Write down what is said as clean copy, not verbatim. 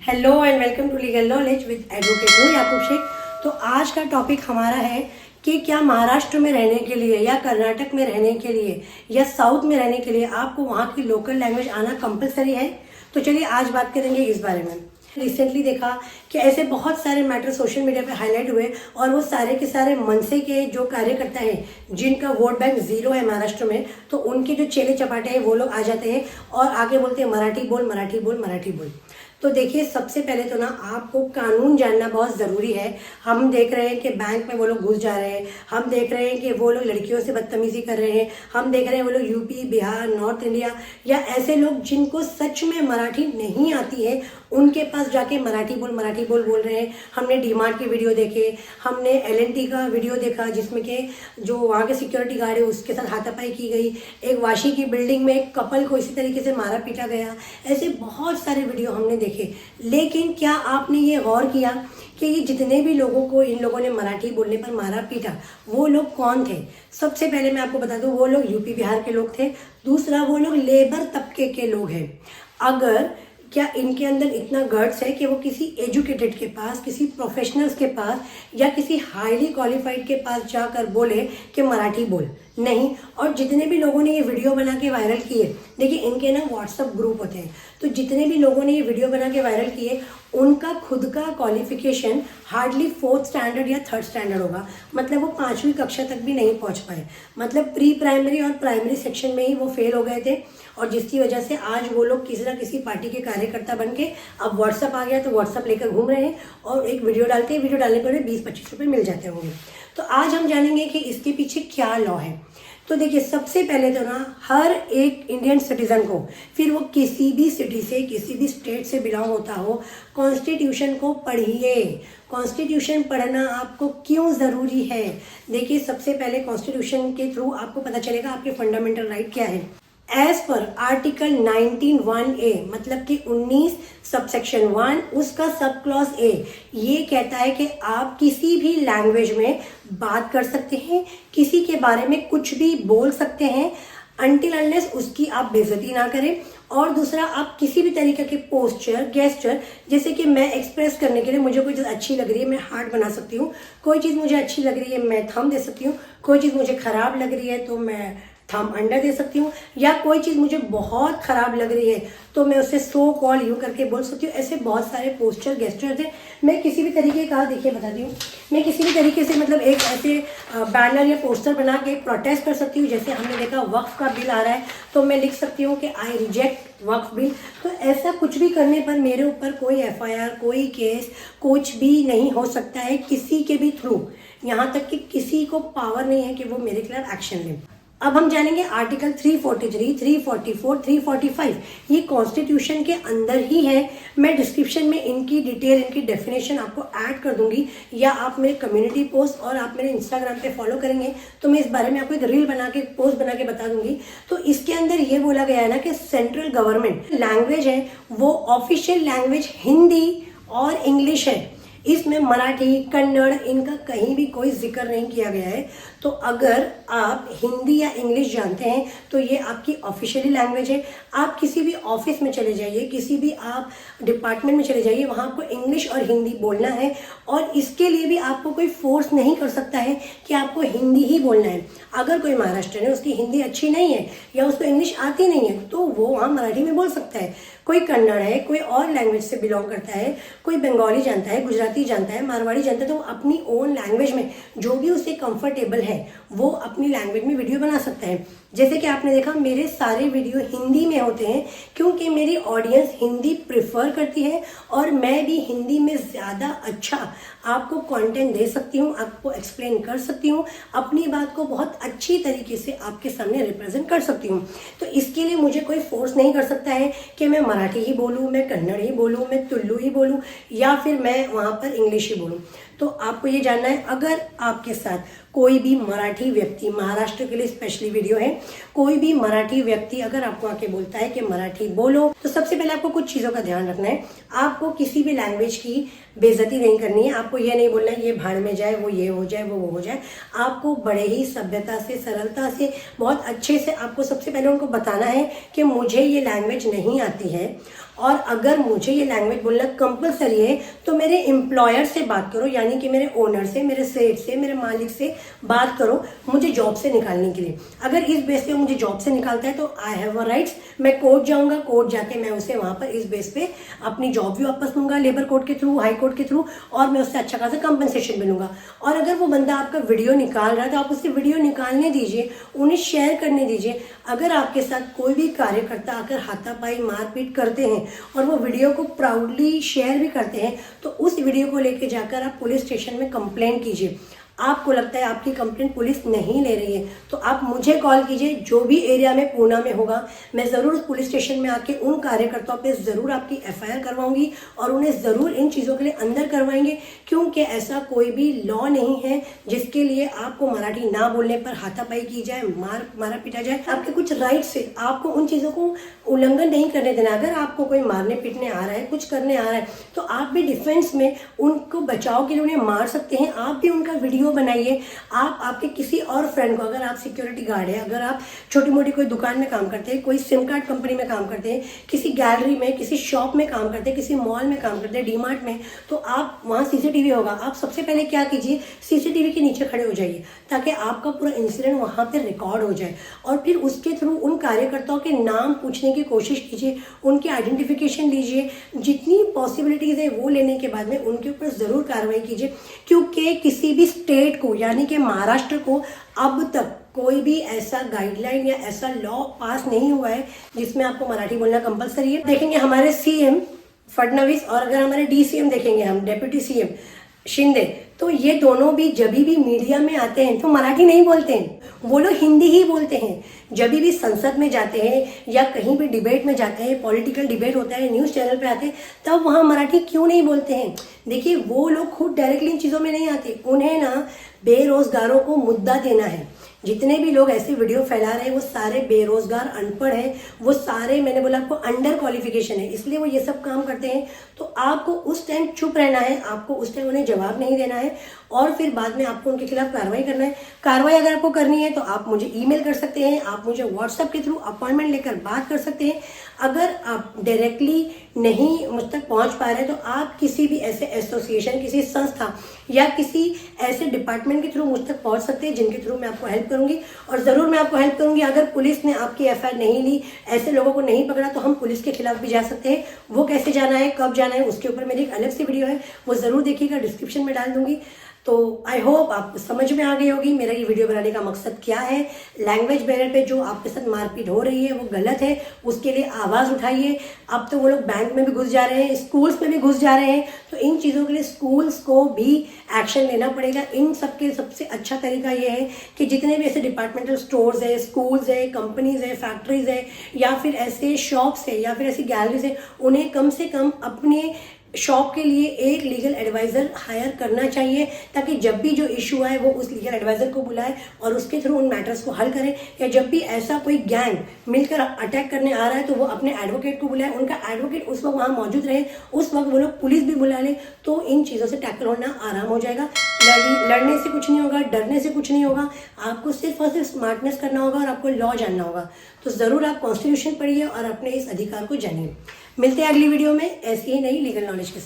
Hello and welcome to legal knowledge with advocate Noor Yakub Sheikh. तो आज का टॉपिक हमारा है कि क्या महाराष्ट्र में रहने के लिए या कर्नाटक में रहने के लिए या साउथ में रहने के लिए आपको वहाँ की लोकल लैंग्वेज आना कंपलसरी है। तो चलिए आज बात करेंगे इस बारे में। रिसेंटली देखा कि ऐसे बहुत सारे मैटर सोशल मीडिया पे हाईलाइट हुए और वो सारे के सारे मनसे के जो कार्यकर्ता हैं जिनका वोट बैंक जीरो है महाराष्ट्र में, तो उनके जो चेले चपाटे हैं वो लोग आ जाते हैं और आगे बोलते हैं मराठी बोल मराठी बोल मराठी बोल। तो देखिए, सबसे पहले तो ना आपको कानून जानना बहुत ज़रूरी है। हम देख रहे हैं कि बैंक में वो लोग घुस जा रहे हैं, हम देख रहे हैं कि वो लोग लड़कियों से बदतमीजी कर रहे हैं, हम देख रहे हैं वो लोग यूपी बिहार नॉर्थ इंडिया या ऐसे लोग जिनको सच में मराठी नहीं आती है उनके पास जाके मराठी बोल बोल रहे हैं। हमने डीमार्ट के वीडियो देखे, हमने एलएनटी का वीडियो देखा जिसमें कि जो वहाँ के सिक्योरिटी गार्ड है उसके साथ हाथापाई की गई। एक वाशी की बिल्डिंग में एक कपल को इसी तरीके से मारा पीटा गया। ऐसे बहुत सारे वीडियो हमने देखे, लेकिन क्या आपने ये गौर किया कि ये जितने भी लोगों को इन लोगों ने मराठी बोलने पर मारा पीटा वो लोग कौन थे? सबसे पहले मैं आपको बता दूं, वो लोग यूपी बिहार के लोग थे। दूसरा, वो लोग लेबर तबके के लोग हैं। अगर क्या इनके अंदर इतना गट्स है कि वो किसी एजुकेटेड के पास, किसी प्रोफेशनल्स के पास या किसी हाईली क्वालिफाइड के पास जाकर बोले कि मराठी बोल? नहीं। और जितने भी लोगों ने ये वीडियो बना के वायरल किए, देखिए इनके ना व्हाट्सएप ग्रुप होते हैं, तो जितने भी लोगों ने ये वीडियो बना के वायरल किए उनका खुद का क्वालिफिकेशन हार्डली 4th स्टैंडर्ड या 3rd स्टैंडर्ड होगा। मतलब वो 5वीं कक्षा तक भी नहीं पहुंच पाए। मतलब प्री प्राइमरी और प्राइमरी सेक्शन में ही वो फेल हो गए थे और जिसकी वजह से आज वो लोग किसी ना किसी पार्टी के कार्यकर्ता बन के, अब व्हाट्सएप आ गया तो व्हाट्सएप लेकर घूम रहे हैं और एक वीडियो डालते हैं, वीडियो डालने पर 20-25 रुपये मिल जाते होंगे। तो आज हम जानेंगे कि इसके पीछे क्या लॉ है। तो देखिए, सबसे पहले तो ना हर एक इंडियन सिटीजन को, फिर वो किसी भी सिटी से किसी भी स्टेट से बिलोंग होता हो, कॉन्स्टिट्यूशन को पढ़िए। कॉन्स्टिट्यूशन पढ़ना आपको क्यों ज़रूरी है? देखिए, सबसे पहले कॉन्स्टिट्यूशन के थ्रू आपको पता चलेगा आपके फंडामेंटल राइट क्या है। एज पर आर्टिकल 19(1)(a) मतलब कि 19 सबसेक्शन 1 उसका सब क्लॉज ए ये कहता है कि आप किसी भी लैंग्वेज में बात कर सकते हैं, किसी के बारे में कुछ भी बोल सकते हैं अनटिल अनलेस उसकी आप बेइज्जती ना करें। और दूसरा, आप किसी भी तरीके के पोस्चर गेस्चर, जैसे कि मैं एक्सप्रेस करने के लिए मुझे कोई चीज़ अच्छी लग रही है मैं हार्ट बना सकती हूँ, कोई चीज़ मुझे अच्छी लग रही है मैं थंब दे सकती हूँ, कोई चीज़ मुझे खराब लग रही है तो मैं थंब अंडर दे सकती हूँ, या कोई चीज़ मुझे बहुत ख़राब लग रही है तो मैं उससे सो कॉल यूँ करके बोल सकती हूँ। ऐसे बहुत सारे पोस्चर गेस्चर थे। मैं किसी भी तरीके का, देखिए बताती हूँ, मैं किसी भी तरीके से मतलब एक ऐसे बैनर या पोस्टर बना के प्रोटेस्ट कर सकती हूँ। जैसे हमने देखा वक्फ का बिल आ रहा है तो मैं लिख सकती हूँ कि आई रिजेक्ट वक्फ बिल। तो ऐसा कुछ भी करने पर मेरे ऊपर कोई FIR, कोई केस, कुछ भी नहीं हो सकता है किसी के भी थ्रू। यहाँ तक कि किसी को पावर नहीं है कि वो मेरे खिलाफ एक्शन ले। अब हम जानेंगे आर्टिकल 343, 344, 345, ये कॉन्स्टिट्यूशन के अंदर ही है। मैं डिस्क्रिप्शन में इनकी डिटेल, इनकी डेफिनेशन आपको ऐड कर दूंगी, या आप मेरे कम्युनिटी पोस्ट और आप मेरे इंस्टाग्राम पे फॉलो करेंगे तो मैं इस बारे में आपको एक रील बना के, पोस्ट बना के बता दूंगी। तो इसके अंदर ये बोला गया है ना कि सेंट्रल गवर्नमेंट लैंग्वेज है वो ऑफिशियल लैंग्वेज हिंदी और इंग्लिश है। इसमें मराठी, कन्नड़ इनका कहीं भी कोई जिक्र नहीं किया गया है। तो अगर आप हिंदी या इंग्लिश जानते हैं तो ये आपकी ऑफिशियली लैंग्वेज है। आप किसी भी ऑफिस में चले जाइए, किसी भी आप डिपार्टमेंट में चले जाइए, वहाँ आपको इंग्लिश और हिंदी बोलना है और इसके लिए भी आपको कोई फोर्स नहीं कर सकता है कि आपको हिंदी ही बोलना है। अगर कोई महाराष्ट्र है, उसकी हिंदी अच्छी नहीं है या उसको इंग्लिश आती नहीं है तो वो वहाँ मराठी में बोल सकता है। कोई कन्नड़ है, कोई और लैंग्वेज से बिलोंग करता है, कोई बंगाली जानता है, गुजराती जानता है, मारवाड़ी जानता है, तो अपनी ओन लैंग्वेज में जो भी उसे कंफर्टेबल है वो अपनी लैंग्वेज में वीडियो बना सकता है। जैसे कि आपने देखा मेरे सारे वीडियो हिंदी में होते हैं क्योंकि मेरी ऑडियंस हिंदी प्रेफर करती है और मैं भी हिंदी में ज़्यादा अच्छा आपको कंटेंट दे सकती हूँ, आपको एक्सप्लेन कर सकती हूँ, अपनी बात को बहुत अच्छी तरीके से आपके सामने रिप्रेजेंट कर सकती हूँ। तो इसके लिए मुझे कोई फोर्स नहीं कर सकता है कि मैं मराठी ही बोलूँ, मैं कन्नड़ ही बोलूँ, मैं तुल्लू ही बोलूँ या फिर मैं वहाँ पर इंग्लिश ही बोलूँ। तो आपको ये जानना है, अगर आपके साथ कोई भी मराठी व्यक्ति, महाराष्ट्र के लिए स्पेशली वीडियो है, कोई भी मराठी व्यक्ति अगर आपको आके बोलता है कि मराठी बोलो, तो सबसे पहले आपको कुछ चीज़ों का ध्यान रखना है। आपको किसी भी लैंग्वेज की बेइज्जती नहीं करनी है। आपको ये नहीं बोलना है ये भाड़ में जाए, वो ये हो जाए, वो हो जाए। आपको बड़े ही सभ्यता से, सरलता से, बहुत अच्छे से आपको सबसे पहले उनको बताना है कि मुझे ये लैंग्वेज नहीं आती है और अगर मुझे ये लैंग्वेज बोलना कंपलसरी है तो मेरे एम्प्लॉयर से बात करो, यानी कि मेरे ओनर से, मेरे सेठ से, मेरे मालिक से बात करो मुझे जॉब से निकालने के लिए। अगर इस बेस पे मुझे जॉब से निकालता है तो आई हैव अ राइट्स, मैं कोर्ट जाऊंगा, कोर्ट जाके मैं उसे वहां पर इस बेस पे अपनी जॉब भी वापस लूंगा लेबर कोर्ट के थ्रू, हाई कोर्ट के थ्रू, और मैं उससे अच्छा खासा कंपनसेशन मिलूंगा। और अगर वो बंदा आपका वीडियो निकाल रहा है तो आप उससे वीडियो निकालने दीजिए, उन्हें शेयर करने दीजिए। अगर आपके साथ कोई भी कार्यकर्ता आकर हाथापाई मारपीट करते हैं और वो वीडियो को प्राउडली शेयर भी करते हैं तो उस वीडियो को लेके जाकर आप पुलिस स्टेशन में कंप्लेंट कीजिए। आपको लगता है आपकी कंप्लेंट पुलिस नहीं ले रही है तो आप मुझे कॉल कीजिए, जो भी एरिया में पूना में होगा मैं ज़रूर उस पुलिस स्टेशन में आके उन कार्यकर्ताओं पे ज़रूर आपकी एफआईआर करवाऊंगी और उन्हें ज़रूर इन चीज़ों के लिए अंदर करवाएंगे, क्योंकि ऐसा कोई भी लॉ नहीं है जिसके लिए आपको मराठी ना बोलने पर हाथापाई की जाए, मारा पीटा जाए। आपके कुछ राइट्स है, आपको उन चीज़ों को उल्लंघन नहीं करने देना। अगर आपको कोई मारने पीटने आ रहा है, कुछ करने आ रहा है तो आप भी डिफेंस में उनको बचाव के लिए उन्हें मार सकते हैं। आप भी उनका वीडियो बनाइए। आप आपके किसी और फ्रेंड को, अगर आप सिक्योरिटी गार्ड है, अगर आप छोटी मोटी कोई दुकान में काम करते हैं, कोई सिम कार्ड कंपनी में काम करते हैं, किसी गैलरी में, किसी शॉप में काम करते हैं, किसी मॉल में काम करते हैं, डीमार्ट में, तो आप वहाँ सीसीटीवी होगा, आप सबसे पहले क्या कीजिए, सीसीटीवी के नीचे खड़े हो जाइए ताकि आपका पूरा इंसिडेंट वहाँ पर रिकॉर्ड हो जाए। और फिर उसके थ्रू उन कार्यकर्ताओं के नाम पूछने की कोशिश कीजिए, उनकी आइडेंटिफिकेशन लीजिए, जितनी पॉसिबिलिटीज है वो लेने के बाद में उनके ऊपर ज़रूर कार्रवाई कीजिए। क्योंकि किसी भी स्टेट को, यानी कि महाराष्ट्र को, अब तक कोई भी ऐसा गाइडलाइन या ऐसा लॉ पास नहीं हुआ है जिसमें आपको मराठी बोलना कंपलसरी है। देखेंगे हमारे सीएम फडणवीस और अगर हमारे डीसीएम देखेंगे, हम डेप्यूटी सीएम शिंदे, तो ये दोनों भी जब भी मीडिया में आते हैं तो मराठी नहीं बोलते हैं, वो लोग हिंदी ही बोलते हैं। जब भी संसद में जाते हैं या कहीं भी डिबेट में जाते हैं, पॉलिटिकल डिबेट होता है, न्यूज़ चैनल पे आते हैं, तब वहाँ मराठी क्यों नहीं बोलते हैं? देखिए, वो लोग खुद डायरेक्टली इन चीज़ों में नहीं आते, उन्हें ना बेरोजगारों को मुद्दा देना है। जितने भी लोग ऐसे वीडियो फैला रहे हैं वो सारे बेरोजगार, अनपढ़ हैं, वो सारे, मैंने बोला आपको, अंडर क्वालिफिकेशन है, इसलिए वो ये सब काम करते हैं। तो आपको उस टाइम चुप रहना है, आपको उस टाइम उन्हें जवाब नहीं देना है और फिर बाद में आपको उनके खिलाफ कार्रवाई करना है। कार्रवाई अगर आपको करनी है तो आप मुझे ईमेल कर सकते हैं, आप मुझे व्हाट्सएप के थ्रू अपॉइंटमेंट लेकर बात कर सकते हैं। अगर आप डायरेक्टली नहीं मुझ तक पहुंच पा रहे तो आप किसी भी ऐसे एसोसिएशन, किसी संस्था या किसी ऐसे डिपार्टमेंट के थ्रू मुझ तक पहुंच सकते हैं जिनके थ्रू मैं आपको हेल्प करूंगी। और ज़रूर मैं आपको हेल्प करूंगी। अगर पुलिस ने आपकी एफआईआर नहीं ली, ऐसे लोगों को नहीं पकड़ा, तो हम पुलिस के खिलाफ भी जा सकते हैं। वो कैसे जाना है, कब जाना है, उसके ऊपर मेरी एक अलग सी वीडियो है, वो ज़रूर देखिएगा, डिस्क्रिप्शन में डाल दूंगी। तो आई होप आपको समझ में आ गई होगी मेरा ये वीडियो बनाने का मकसद क्या है। लैंग्वेज बैरियर पे जो आपके साथ मारपीट हो रही है वो गलत है, उसके लिए आवाज़ उठाइए। अब तो वो लोग बैंक में भी घुस जा रहे हैं, स्कूल्स में भी घुस जा रहे हैं, तो इन चीज़ों के लिए स्कूल्स को भी एक्शन लेना पड़ेगा। इन सब के सबसे अच्छा तरीका ये है कि जितने भी ऐसे डिपार्टमेंटल स्टोर्स है, स्कूल्स है, कंपनीज है, फैक्ट्रीज है, या फिर ऐसे शॉप्स है, या फिर ऐसी गैलरीज है, उन्हें कम से कम अपने शॉप के लिए एक लीगल एडवाइज़र हायर करना चाहिए, ताकि जब भी जो इशू आए वो उस लीगल एडवाइज़र को बुलाए और उसके थ्रू उन मैटर्स को हल करें। या जब भी ऐसा कोई गैंग मिलकर अटैक करने आ रहा है तो वो अपने एडवोकेट को बुलाए, उनका एडवोकेट उस वक्त वहाँ मौजूद रहे, उस वक्त वो लोग पुलिस भी बुला ले, तो इन चीज़ों से टैकल होना आराम हो जाएगा। लड़ने से कुछ नहीं होगा, डरने से कुछ नहीं होगा, आपको सिर्फ और सिर्फ स्मार्टनेस करना होगा और आपको लॉ जानना होगा। तो ज़रूर आप कॉन्स्टिट्यूशन पढ़िए और अपने इस अधिकार को जानिए। मिलते हैं अगली वीडियो में ऐसी ही नई लीगल नॉलेज के साथ।